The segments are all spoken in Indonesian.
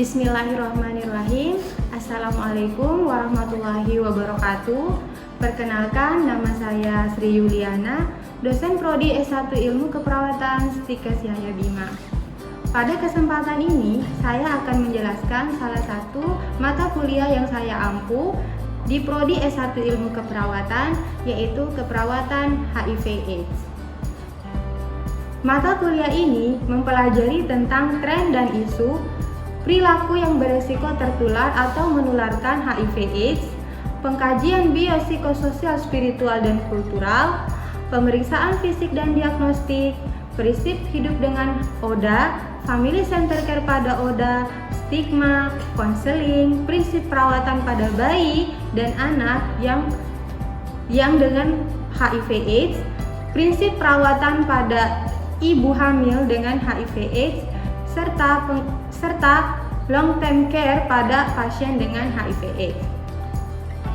Bismillahirrahmanirrahim. Assalamualaikum warahmatullahi wabarakatuh. Perkenalkan, nama saya Sri Yuliana, dosen Prodi S1 Ilmu Keperawatan Stikes Yahya Bima. Pada kesempatan ini, saya akan menjelaskan salah satu mata kuliah yang saya ampu di Prodi S1 Ilmu Keperawatan, yaitu Keperawatan HIV/AIDS. Mata kuliah ini mempelajari tentang tren dan isu perilaku yang beresiko tertular atau menularkan HIV/AIDS, pengkajian biopsikososial, spiritual, dan kultural, pemeriksaan fisik dan diagnostik, prinsip hidup dengan ODA, family center care pada ODA, stigma, konseling, prinsip perawatan pada bayi dan anak yang dengan HIV/AIDS, prinsip perawatan pada ibu hamil dengan HIV/AIDS, serta long term care pada pasien dengan HIV/AIDS.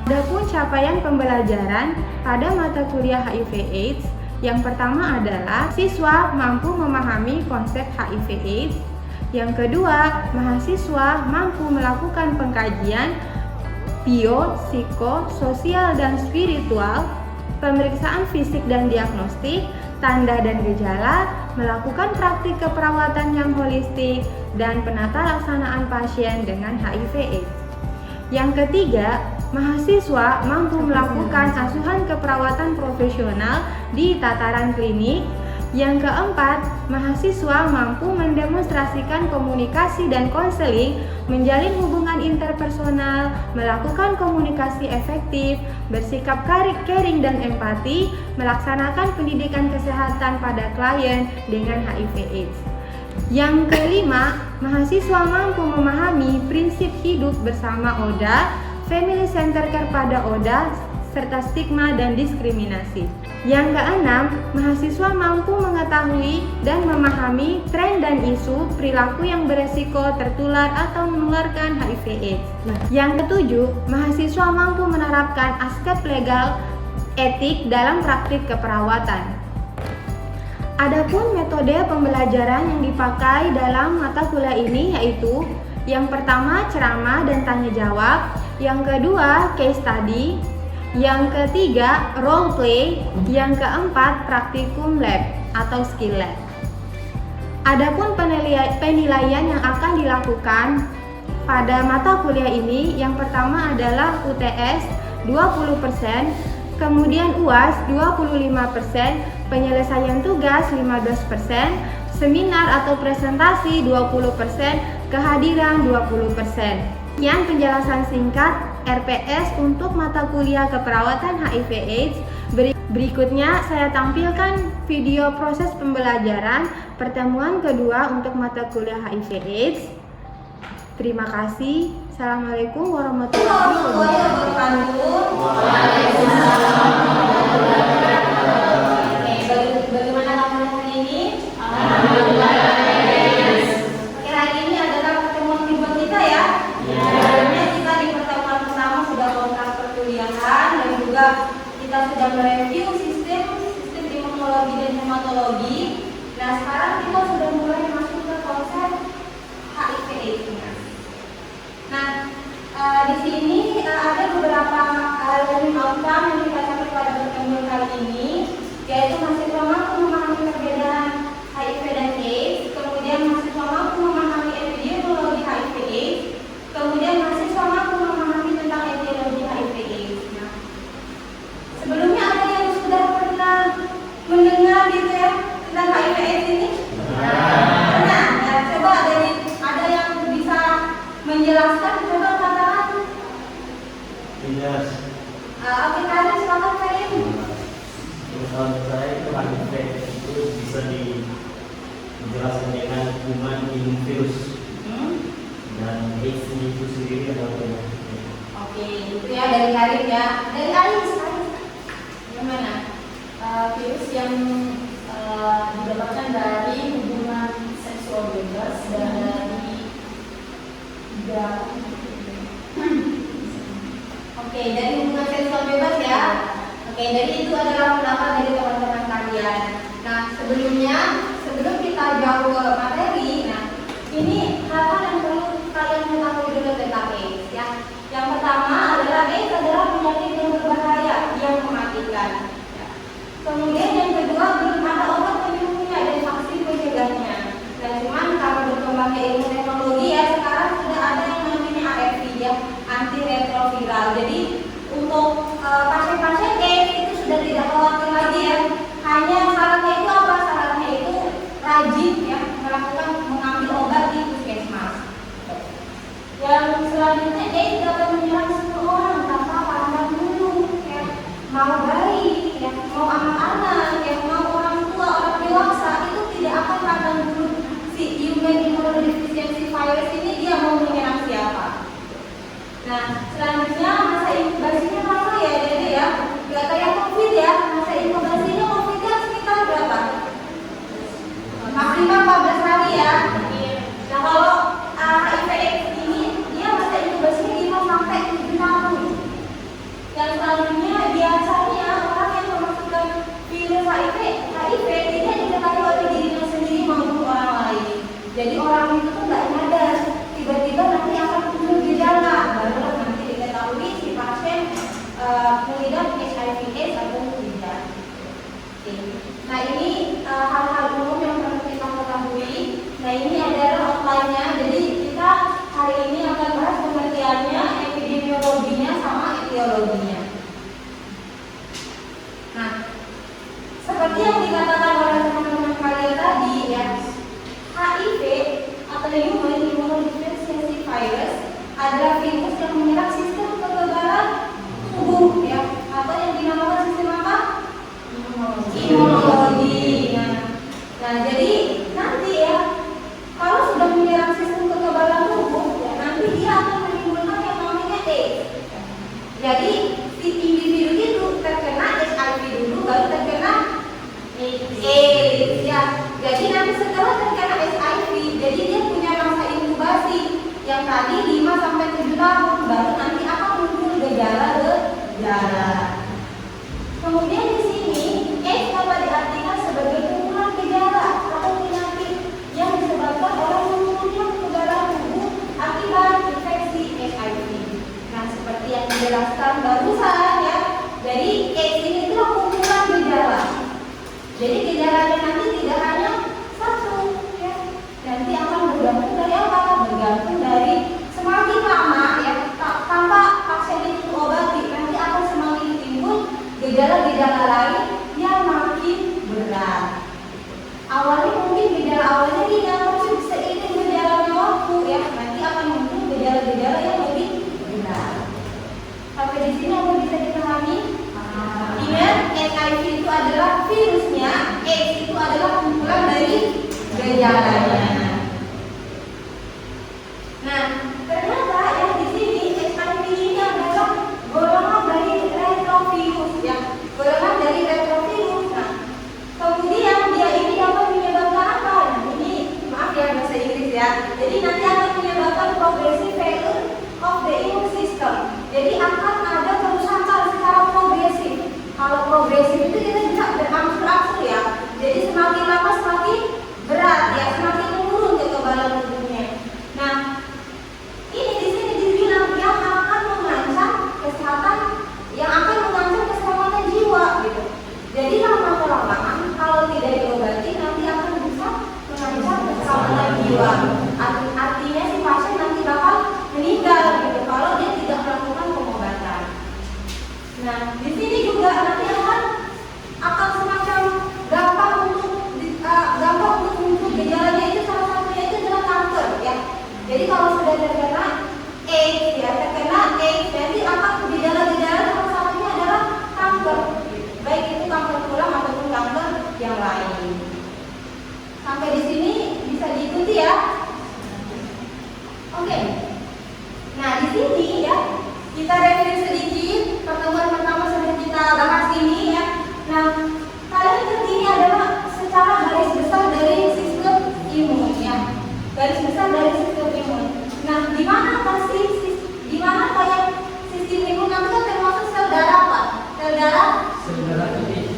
Adapun capaian pembelajaran pada mata kuliah HIV/AIDS, yang pertama adalah siswa mampu memahami konsep HIV/AIDS. Yang kedua, mahasiswa mampu melakukan pengkajian bio, psiko, sosial, dan spiritual, pemeriksaan fisik dan diagnostik, tanda dan gejala, melakukan praktik keperawatan yang holistik, dan penata laksanaan pasien dengan HIV/AIDS. Yang ketiga, mahasiswa mampu melakukan asuhan keperawatan profesional di tataran klinik. Yang keempat, mahasiswa mampu mendemonstrasikan komunikasi dan konseling, menjalin hubungan interpersonal, melakukan komunikasi efektif, bersikap caring dan empati, melaksanakan pendidikan kesehatan pada klien dengan HIV/AIDS. Yang kelima, mahasiswa mampu memahami prinsip hidup bersama ODA, family center care pada ODA, serta stigma dan diskriminasi. Yang keenam, mahasiswa mampu mengetahui dan memahami tren dan isu perilaku yang beresiko tertular atau menularkan HIV/AIDS. Yang ketujuh, mahasiswa mampu menerapkan aspek legal etik dalam praktik keperawatan. Adapun metode pembelajaran yang dipakai dalam mata kuliah ini yaitu yang pertama ceramah dan tanya jawab, yang kedua case study, yang ketiga role play, yang keempat praktikum lab atau skill lab. Adapun penilaian yang akan dilakukan pada mata kuliah ini, yang pertama adalah UTS 20%, kemudian UAS 25%, penyelesaian tugas 15%, seminar atau presentasi 20%, kehadiran 20%. Yang penjelasan singkat RPS untuk mata kuliah keperawatan HIV/AIDS. Berikutnya saya tampilkan video proses pembelajaran pertemuan kedua untuk mata kuliah HIV/AIDS. Terima kasih. Assalamualaikum warahmatullahi wabarakatuh. Bagaimana kamu hari ini? Alhamdulillah. Oke, hari ini adalah pertemuan kedua kita ya. Sebelumnya kita di pertemuan pertama sudah kontrak perkuliahan dan juga kita sudah mereview sistem imunologi dan hematologi. Nah, sekarang kita sudah mulai masuk ke konsep HIV/AIDS-nya. Nah, di sini ada beberapa learning outcome yang kita capai pada pertemuan kali ini, yaitu mahasiswa mampu memahami perbedaan HIV dan AIDS, kemudian mahasiswa mampu memahami epidemiologi HIV/AIDS, kemudian mahasiswa mampu memahami tentang etiologi HIV/AIDS. Nah, sebelumnya ada yang sudah pernah mendengar gitu ya tentang HIV/AIDS ini? Nah, ya, coba ada yang bisa menjelaskan, coba katakan. Yes. Oke, kalian silakan kalian. Menurut saya itu HIV itu bisa dijelaskan dengan kuman infus dan AIDS itu sendiri adalah penyakit. Oke, itu ya dari Karin ya. Dari Alis, gimana? Virus yang didapatkan dari hubungan seksual bebas dari Oke, dari hubungan seksual bebas ya. Oke, jadi itu adalah pendapat dari teman-teman kalian. Nah, sebelum kita jauh ke materi, nah ini hal-hal yang perlu kalian ketahui dulu tentang AIDS ya. Yang pertama adalah AIDS adalah penyakit yang berbahaya yang mematikan. Ya. Kemudian yang kedua, belum ada obat penyembuhnya dan vaksin pencegahnya. Dan cuman karena berkembangnya ilmu teknologi ya, sekarang sudah ada yang namanya ARV ya, antiretroviral. Jadi untuk pasien-pasien AIDS itu sudah tidak khawatir lagi ya. Hanya syaratnya itu apa? Syaratnya itu rajin ya mengambil obat di puskesmas. Yang selanjutnya AIDS dapat menyerang semua orang tanpa pandang bulu ya. Mau bayi ya, mau anak-anak ya, mau orang tua, orang dewasa, itu tidak akan pandang bulu si human immunodeficiency virus ini dia mau menyerang siapa. Nah, selanjutnya masa inkubasinya lama ya, jadi ya nggak kayak COVID ya, masa inkubasinya COVID-nya sekitar berapa? Maksimal 14 hari ya. Nah, kalau HIV/AIDS ini dia masa inkubasinya 5 sampai 7 tahun. Yang selanjutnya biasanya orang yang memasukkan virus HIV dia diketahui oleh dirinya sendiri maupun orang lain. Jadi orang itu tuh nggak nyadar, tiba-tiba nanti akan muncul gejala, baru nanti diketahui si pasien mengidap HIV/AIDS atau tidak. Nah, ini hal-hal umum yang perlu kita ketahui. Nah, ini adalah outline-nya. Jadi kita hari ini akan bahas pengertiannya, epidemiologinya, sama etiologinya. Nah, seperti yang dikatakan oleh teman-teman kalian tadi ya, HIV atau Human Immunodeficiency Virus adalah virus yang menyerang sistem kekebalan tubuh ya, atau yang dinamakan sistem apa? Imunologi. Nah, jadi nanti ya, kalau sudah menyerang sistem kekebalan tubuh, ya, nanti dia akan menimbulkan yang namanya AIDS. Jadi si individu itu terkena HIV dulu, baru terkena AIDS ya. Jadi nanti setelah terkena HIV, jadi dia punya masa inkubasi yang tadi 5 sampai 7 tahun, baru nanti akan muncul gejala. Kemudian di sini AIDS dapat diartikan sebagai kumpulan gejala atau penyakit yang disebabkan oleh munculnya kekebalan tubuh akibat infeksi HIV. Nah, seperti yang dijelaskan barusan ya, jadi AIDS ini adalah kumpulan gejala. Jadi gejalanya nanti tidak hanya satu ya, nanti akan bergantung dari apa? Bergantung dari semakin lama ya, tanpa pasien itu obati, nanti akan semakin timbul gejala-gejala lain yang makin berat. Awalnya mungkin gejala awalnya tidak, tapi seiring berjalannya waktu ya, nanti akan muncul gejala-gejala yang lebih berat. Sampai di sini apa bisa dipahami? Ingat, HIV itu adalah virusnya, AIDS itu adalah kumpulan dari gejalanya. Nah, ternyata yang di sini HIV ini adalah golongan dari retrovirus ya, golongan dari retrovirus. Nah, kemudian dia ini dapat menyebabkan apa? Nah, ini maaf ya bahasa Inggris ya. Jadi nanti akan menyebabkan progressive failure of the immune system. Jadi akan ada kerusakan secara progresif. Kalau progresif itu kita bisa berangsur-angsur ya. Jadi semakin lama semakin berat ya, semakin menurun kekebalan tubuhnya. Nah, ini di sini dibilang yang akan mengancam kesehatan, yang akan mengancam keselamatan jiwa gitu. Jadi lama-kelamaan kalau tidak diobati nanti akan bisa mengancam keselamatan jiwa. Artinya si pasien nanti bakal meninggal gitu kalau dia tidak melakukan pengobatan. Nah, di sini juga nanti akan semacam gampang untuk muncul gejalanya itu, salah satunya itu adalah kanker ya. Jadi kalau sudah terkena AIDS ya, nanti akan gejala-gejala salah satunya adalah kanker, baik itu kanker tulang ataupun kanker yang lain. Sampai di sini bisa diikuti ya. Oke. Nah, di sini ya kita review sedikit pertemuan pertama sudah kita bahas ini ya. Nah, kalian terdiri adalah secara garis besar dari sistem imun ya. Garis besar dari sistem imun. Nah, di mana kayak sistem imun nanti kan termasuk sel darah apa? Sel darah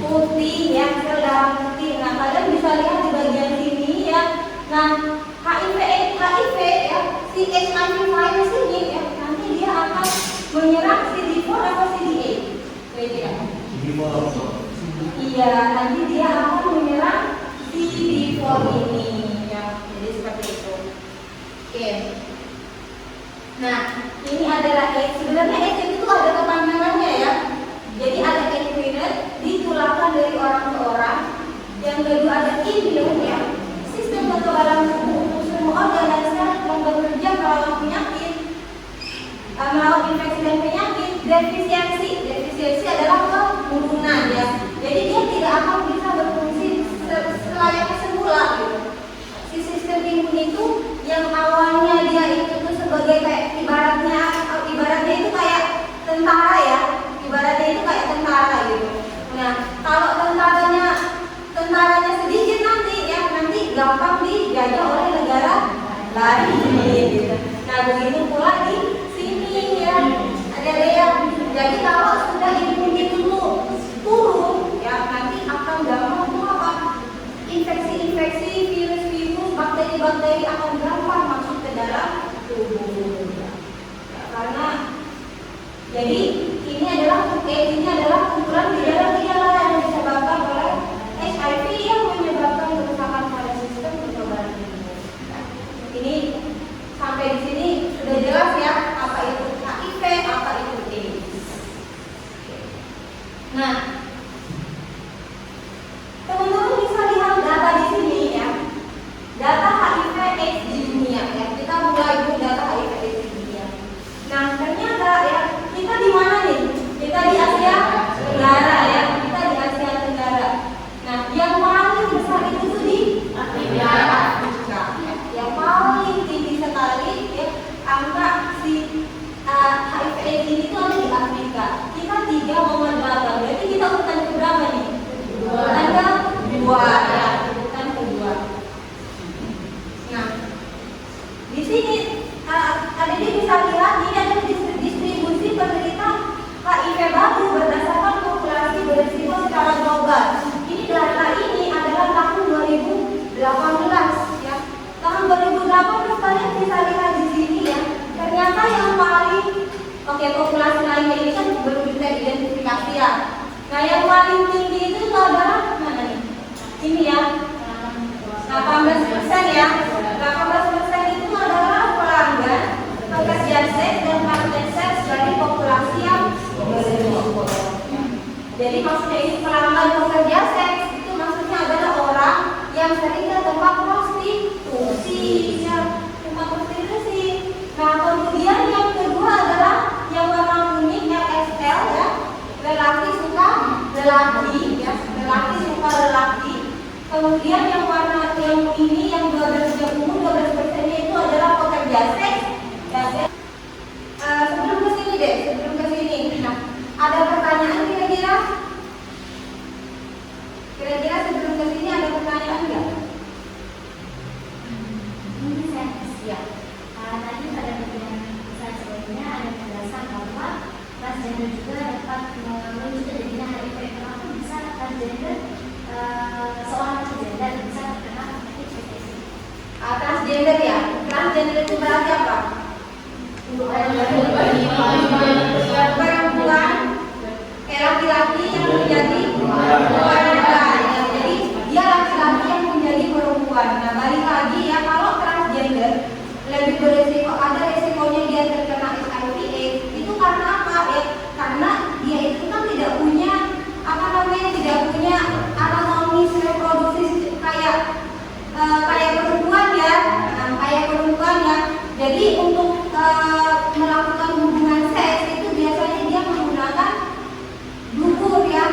putih ya, sel darah putih. Nah, kalian bisa lihat di bagian sini ya. Nah, HIV ya, si HIV virus ini ya, nanti dia akan menyerang CD4 atau CD8. Kira-kira. Iya, nanti dia akan menyerang CD4 ini ya. Jadi seperti itu. Oke. Nah, ini adalah AIDS. Sebenarnya AIDS itu ada kepanjangannya ya. Jadi ada infinite, ditularkan dari orang ke orang. Yang kedua ada immune ya, sistem kekebalan tubuh untuk semua organ dan sel yang bekerja melawan penyakit, melawan infeksi dan penyakit. Defisiensi adalah penurunan ya. Jadi dia tidak akan bisa berfungsi selayaknya semula gitu. Si sistem imun itu yang awalnya dia itu tuh sebagai kayak ibaratnya itu kayak tentara ya. Ibaratnya itu kayak tentara gitu. Nah, kalau tentaranya sedikit nanti gampang dijajah oleh negara lain gitu. Nah, begitu pula di sini ya. Ada jadi kalau sudah imun itu turun ya, nanti akan gampang untuk apa? Infeksi-infeksi, virus-virus, bakteri-bakteri akan gampang masuk ke dalam tubuh. Ya, karena jadi ini adalah kumpulan gejala-gejala yang disebabkan oleh HIV yang menyebabkan kerusakan pada sistem kekebalan imun. Ini sampai di sini sudah jelas ya apa itu HIV, apa itu AIDS. Nah, teman-teman bisa lihat data di sini ya, data HIV/AIDS di dunia ya. Kita mulai dulu data HIV/AIDS di dunia. Nah, ternyata ya kita di mana nih? Kita di Asia Tenggara ya. Kita di Asia Tenggara. Nah, yang paling besar itu tuh di Afrika. Ya. Yang paling tinggi sekali ya angka si HIV/AIDS ini tuh ada di Afrika. Kita 3,8. Berarti kita urutan keberapa nih? Ada 2 ya. Urutan kedua. Nah, di sini adik bisa lihat ini ada distribusi penderita HIV baru berdasarkan populasi berisiko secara global. Ini data ini adalah tahun 2018 ya. Tahun 2018 kalian bisa lihat di sini ya. Ternyata yang paling populasi lainnya ini kan belum bisa identifikasi ya. Nah, yang paling tinggi itu adalah mana nih? Ini ya. 18% ya. 18% itu adalah pelanggan, pekerja seks dan praktek seks dari populasi yang berisiko. Jadi maksudnya ini pelanggan pekerja seks itu maksudnya adalah orang yang sering ke tempat prostitusi ya, tempat prostitusi. Nah, kemudian yang kedua adalah yang warna kuning XL ya, lelaki suka lelaki ya, lelaki suka lelaki. Kemudian yang warna yang ini yang 12% itu adalah pekerja seks ya. Sebelum ke sini. Nah, ada pertanyaan kira-kira sebelum ke sini ada pertanyaan enggak? Ini saya ya. Tadi pada bagian saya sebelumnya ada penjelasan bahwa transgender juga dapat mewujud terjadinya HIV. Kenapa bisa transgender seorang transgender bisa terkena HIV? Transgender ya. Transgender itu berarti apa? Perempuan, laki-laki yang menjadi perempuan. Jadi dia laki-laki yang menjadi perempuan. Nah, balik lagi ya, kalau transgender lebih berisiko, ada risikonya dia terkena HIV/AIDS. Itu karena apa ya? Karena dia itu kan tidak punya anatomi reproduksi kayak perempuan ya. Kayak perempuan ya. Jadi untuk melakukan hubungan seks itu biasanya dia menggunakan dubur ya,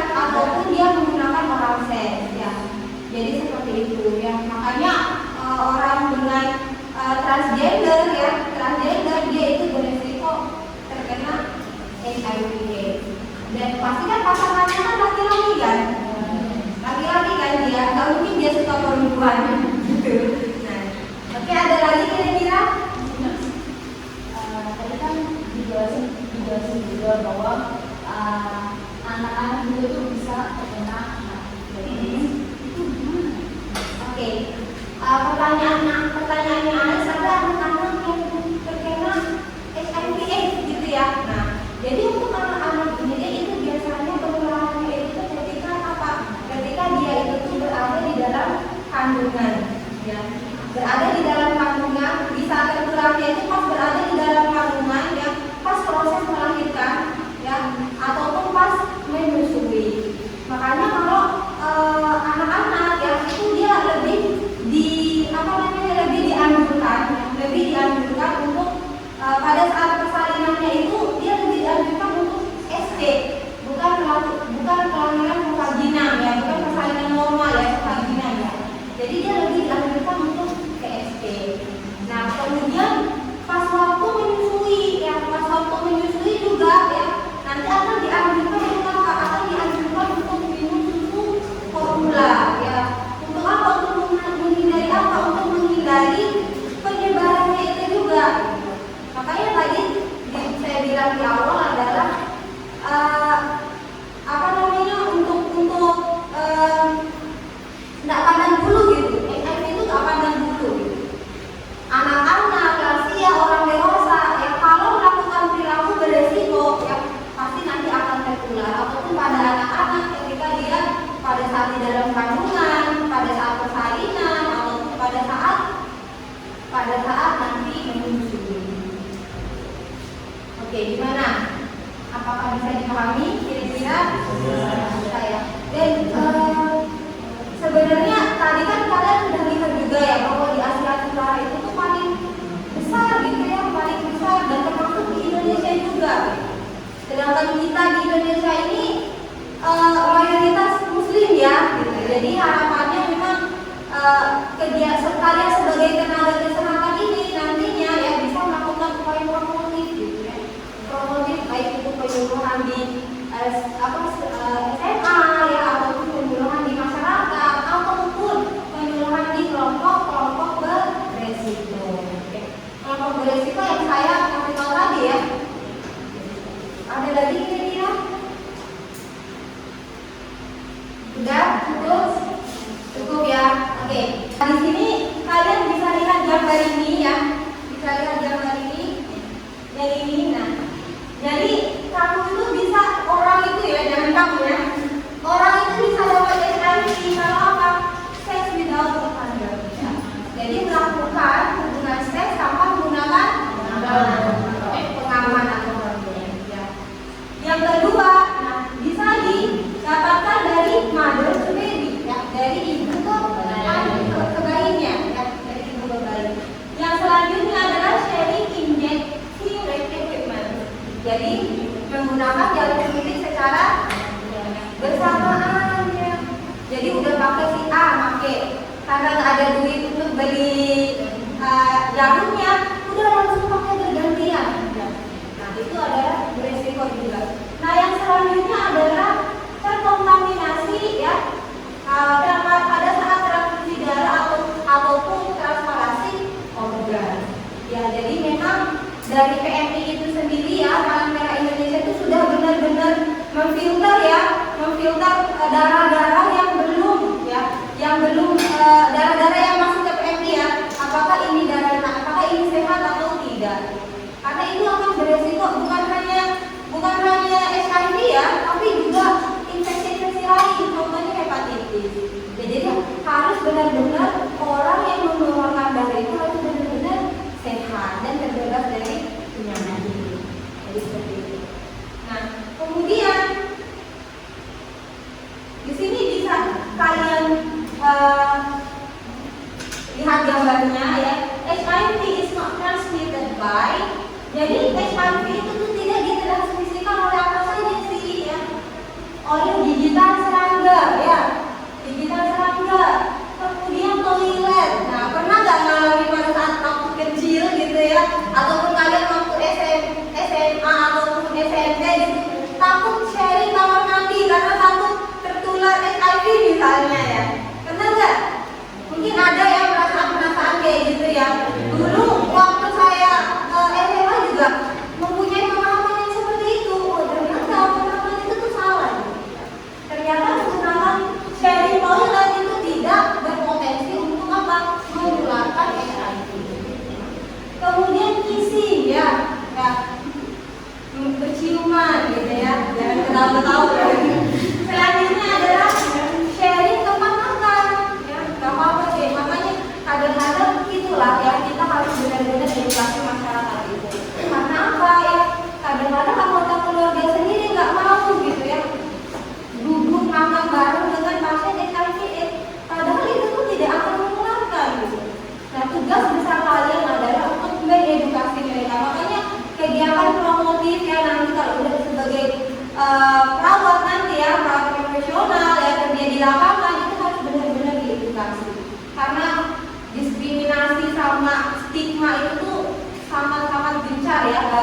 ya, berada di dalam kandungan, bisa tertularnya itu pas berada di dalam kandungan, ya, pas proses melahirkan, ya, ataupun pas menyusui. Makanya kalau anak-anak ya itu dia lebih lebih dianjurkan untuk pada saat persalinannya itu dia lebih dianjurkan untuk ST, bukan kelahiran vagina ya, bukan persalinan normal ya, vagina ya. Jadi dia lebih dianjurkan untuk ke ST. Nah kemudian pas waktu menyusui juga ya, nanti akan dianjurkan untuk minum susu formula ya. Untuk apa? Untuk menghindari apa? Untuk menghindari penyebarannya itu juga. Makanya tadi saya bilang di awal adalah untuk tidak pandang bulu gitu. HIV itu tidak pandang bulu gitu. Anak-anak, lansia, orang dewasa ya kalau melakukan perilaku beresiko ya pasti nanti akan tertular. Ataupun pada anak-anak ketika dia pada saat di dalam kandungan, pada saat persalinan, ataupun pada saat nanti menyusui. Oke, gimana? Apakah bisa dipahami kira-kira? Bisa ya. Dan sebenarnya tadi kan kalian sudah lihat juga ya bahwa di Asia Tenggara itu tuh paling besar gitu ya, paling besar dan termasuk di Indonesia juga. Sedangkan kita di Indonesia ini mayoritas Muslim ya, gitu. Jadi harapannya memang kalian sebagai tenaga kesehatan ini nantinya ya bisa melakukan upaya promotif gitu ya, promotif baik itu penyuluhan di SMA ya, ataupun penyuluhan di masyarakat, ataupun penyuluhan di kelompok beresiko. Kelompok beresiko yang saya kasih tahu tadi ya. Ada lagi kira-kira? Udah cukup ya. Oke. Di sini kalian bisa lihat gambar ini ya. Bisa lihat gambar ini. Yang ini. Nah, jadi kamu itu bisa orang itu ya, jangan kamu ya. Orang itu bisa dapat HIV kalau apa? Seks without condom. Ya. Jadi melakukan hubungan seks tanpa menggunakan pengaman atau kondom. Ya. Yang kedua, nah, bisa didapatkan dari mother to baby, ya, dari ibu ke bayinya, ya, dari ibu ke bayi. Yang selanjutnya adalah sharing injeksi equipment. Jadi menggunakan jarum suntik secara bersamaan ya. Jadi udah pakai si A, karena nggak ada duit untuk beli jarumnya, udah langsung pakai bergantian. Nah itu adalah beresiko juga. Nah yang selanjutnya adalah terkontaminasi ya pada saat transfusi darah ataupun transplantasi organ. Ya jadi memang dari PMI itu sendiri ya, Palang Merah Indonesia itu sudah benar-benar memfilter darah-darah yang belum darah-darah yang masuk ke PMI ya, apakah ini sehat atau tidak. Karena itu akan beresiko bukan hanya HIV ya, tapi juga infeksi-infeksi lain, contohnya hepatitis. Ya, jadi harus benar-benar orang yang mengeluarkan darah itu harus benar-benar sehat dan terbebas dari penyakit ini. Jadi seperti itu. Nah, kemudian di sini bisa kalian lihat gambarnya ya. HIV is not transmitted by. Jadi HIV itu tuh tidak ditransmisikan oleh apa saja sih ya? Oleh gigitan serangga ya, kemudian toilet. Nah pernah nggak ngalamin pada saat waktu kecil gitu ya, ataupun kalian waktu SMA ataupun SMP gitu, takut sharing kamar mandi karena takut tertular HIV misalnya ya? Pernah nggak? Mungkin ada yang perasaan kayak gitu ya. Dulu waktu saya SMA juga mempunyai pemahaman yang seperti itu. Oh ternyata pemahaman itu tuh salah. Ternyata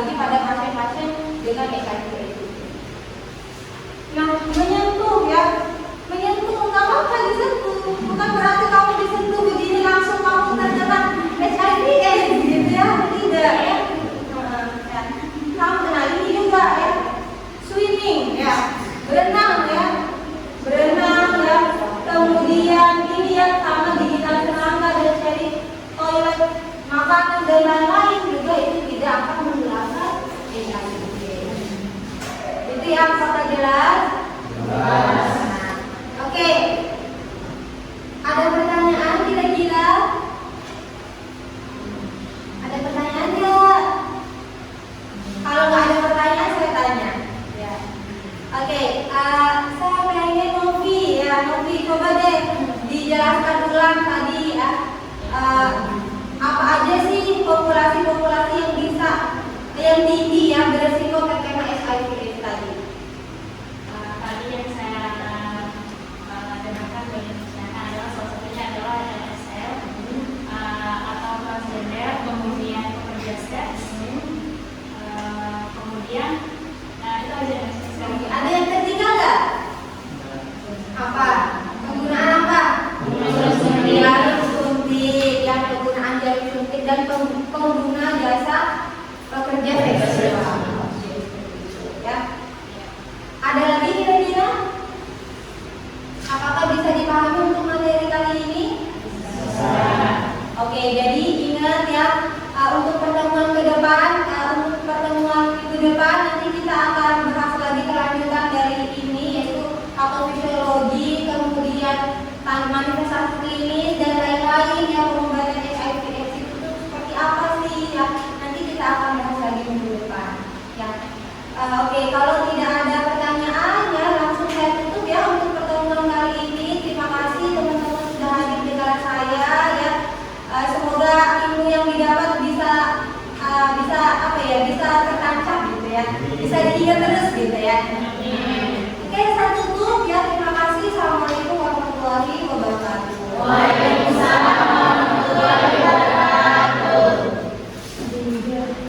lagi pada pasien-pasien dengan HIV/AIDS. Nah, menyentuh ya, menyentuh nggak apa-apa disentuh, bukan berarti kamu disentuh begini langsung kamu terkena HIV/AIDS gitu ya, tidak ya. Kamu nah ini juga ya, swimming ya, berenang ya, kemudian ini yang sama gigitan serangga dan cari toilet, makanan dan lain-lain juga itu tidak akan menularkan HIV. Itu yang apakah jelas? Jelas. Oke. Ada pertanyaan kira-kira? Ada pertanyaan nggak? Kalau nggak ada pertanyaan saya tanya. Ya. Oke. Saya pengen Novi ya, Novi coba deh dijelaskan ulang tadi ya. Apa aja sih populasi yang bisa yang tinggi yang beresiko terkena HIV/AIDS tadi? Tadi yang saya dengarkan dari kesehatan adalah salah satunya adalah LSL atau transgender, kemudian pekerja seks, kemudian itu aja yang saya Ada yang ketiga nggak? Apa? Penggunaan apa? Jarum suntik, yang penggunaan jarum suntik dan pengguna jasa pekerja seksual. Ya. Ada lagi kira-kira? Apakah bisa dipahami untuk materi kali ini? Oke, jadi ingat ya, untuk pertemuan ke depan, nanti kita akan bahas lagi kelanjutan dari ini, yaitu patofisiologi, kemudian manifestasi klinis dan lain-lain yang pengobatan HIV/AIDS itu seperti apa sih ya? Nanti kita akan bahas lagi minggu depan. Ya. Oke, kalau tidak ada pertanyaan ya langsung saya tutup ya untuk pertemuan kali ini. Terima kasih teman-teman sudah hadir di kelas saya ya. Semoga ilmu yang didapat bisa tertancap gitu ya, bisa diingat terus gitu ya. Oke, saya tutup ya. Terima kasih. Assalamualaikum warahmatullahi wabarakatuh.